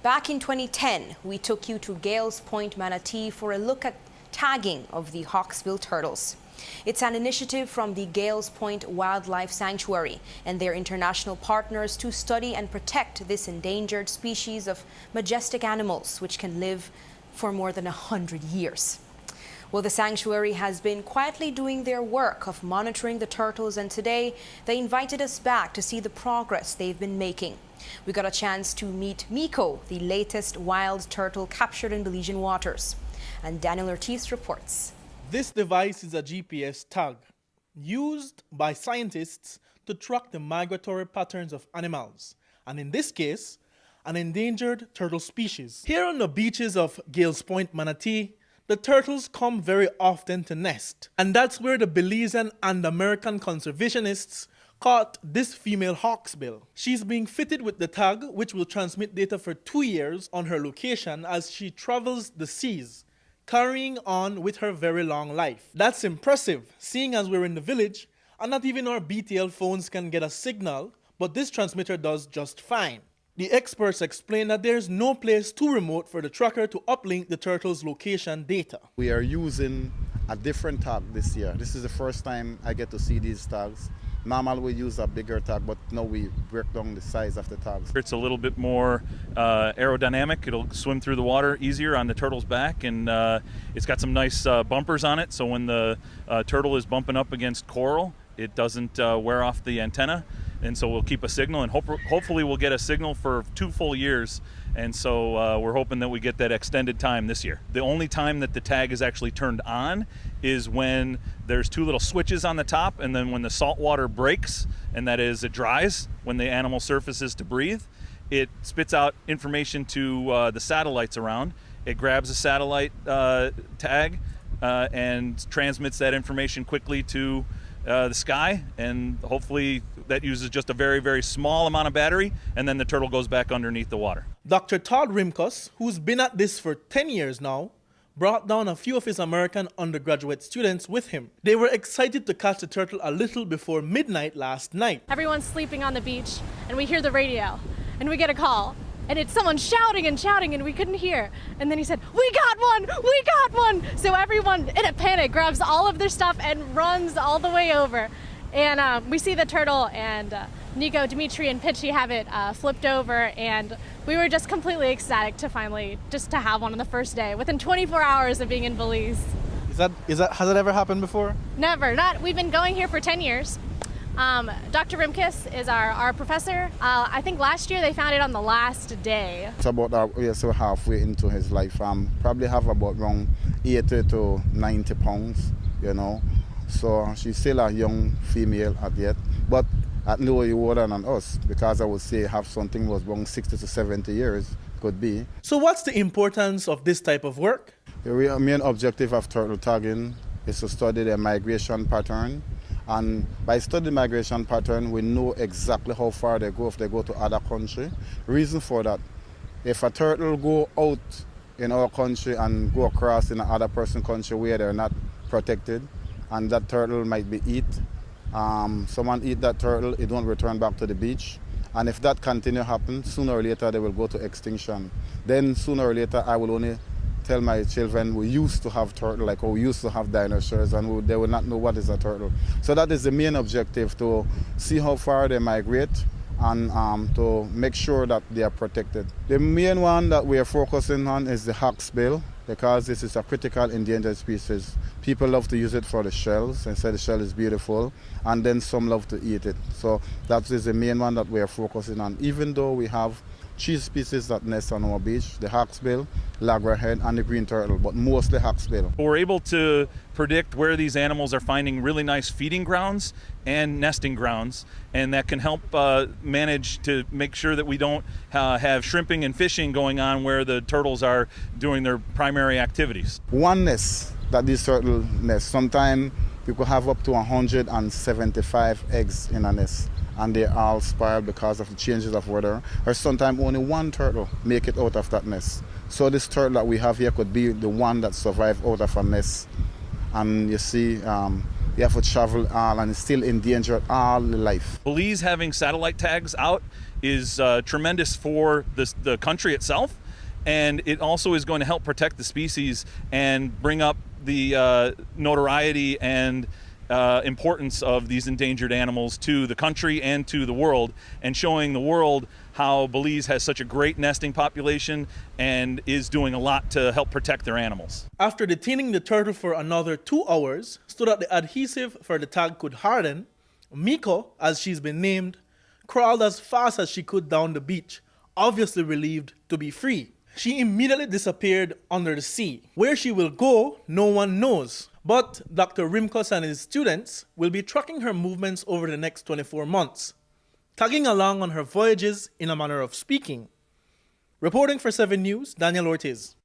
Back in 2010, we took you to Gales Point, Manatee for a look at tagging of the Hawksbill turtles. It's an initiative from the Gales Point Wildlife Sanctuary and their international partners to study and protect this endangered species of majestic animals which can live for more than 100 years. Well, the sanctuary has been quietly doing their work of monitoring the turtles, and today they invited us back to see the progress they've been making. We got a chance to meet Miko, the latest wild turtle captured in Belizean waters. And Daniel Ortiz reports. This device is a GPS tag used by scientists to track the migratory patterns of animals, and in this case, an endangered turtle species. Here on the beaches of Gales Point, Manatee, the turtles come very often to nest, and that's where the Belizean and American conservationists caught this female hawksbill. She's being fitted with the tag, which will transmit data for 2 years on her location as she travels the seas, carrying on with her very long life. That's impressive, seeing as we're in the village and not even our BTL phones can get a signal, but this transmitter does just fine. The experts explain that there's no place too remote for the tracker to uplink the turtle's location data. We are using a different tag this year. This is the first time I get to see these tags. Normally we use a bigger tag, but now we break down the size of the tags. It's a little bit more aerodynamic. It'll swim through the water easier on the turtle's back, and it's got some nice bumpers on it, so when the turtle is bumping up against coral, it doesn't wear off the antenna. And so we'll keep a signal, and hopefully we'll get a signal for 2 full years. And so we're hoping that we get that extended time this year. The only time that the tag is actually turned on is when there's 2 little switches on the top, and then when the salt water breaks, and that is it dries, when the animal surfaces to breathe, it spits out information to the satellites around. It grabs a satellite tag and transmits that information quickly to the sky, and hopefully that uses just a very, very small amount of battery, and then the turtle goes back underneath the water. Dr. Todd Rimkus, who's been at this for 10 years now, brought down a few of his American undergraduate students with him. They were excited to catch the turtle a little before midnight last night. Everyone's sleeping on the beach, and we hear the radio, and we get a call. And it's someone shouting and shouting, and we couldn't hear. And then he said, "We got one! We got one!" So everyone, in a panic, grabs all of their stuff and runs all the way over. And we see the turtle, and Nico, Dimitri, and Pitchy have it flipped over, and we were just completely ecstatic to finally just to have one on the first day, within 24 hours of being in Belize. Has that ever happened before? Never. We've been going here for 10 years. Dr. Rimkus is our professor. I think last year they found it on the last day. It's about so halfway into his life. Probably have about around 80 to 90 pounds, you know. So she's still a young female at yet, but at no older than us, because I would say have something was around 60 to 70 years, could be. So what's the importance of this type of work? The main objective of turtle tagging is to study their migration pattern. And by studying migration pattern, we know exactly how far they go if they go to other country. Reason for that, if a turtle go out in our country and go across in another person's country where they're not protected, and that turtle might be eat, someone eat that turtle, it won't return back to the beach. And if that continue happen, sooner or later they will go to extinction. Then sooner or later I will only tell my children we used to have turtle, like we used to have dinosaurs, and they will not know what is a turtle. So that is the main objective, to see how far they migrate and to make sure that they are protected. The main one that we are focusing on is the hawksbill, because this is a critical endangered species. People love to use it for the shells, and say the shell is beautiful, and then some love to eat it. So that is the main one that we are focusing on, even though we have 3 species that nest on our beach: the hawksbill, loggerhead, and the green turtle, but mostly hawksbill. We're able to predict where these animals are finding really nice feeding grounds and nesting grounds, and that can help manage to make sure that we don't have shrimping and fishing going on where the turtles are doing their primary activities. One nest that these turtle nest, sometimes you could have up to 175 eggs in a nest, and they all spoiled because of the changes of weather, or sometimes only 1 turtle make it out of that nest. So this turtle that we have here could be the one that survived out of a nest. And you see, you have to travel all, and it's still endangered all the life. Belize having satellite tags out is tremendous for the country itself, and it also is going to help protect the species and bring up the notoriety and importance of these endangered animals to the country and to the world, and showing the world how Belize has such a great nesting population and is doing a lot to help protect their animals. After detaining the turtle for another 2 hours, so that the adhesive for the tag could harden, Miko, as she's been named, crawled as fast as she could down the beach, obviously relieved to be free. She immediately disappeared under the sea. Where she will go, no one knows. But Dr. Rimkus and his students will be tracking her movements over the next 24 months, tagging along on her voyages in a manner of speaking. Reporting for 7 News, Daniel Ortiz.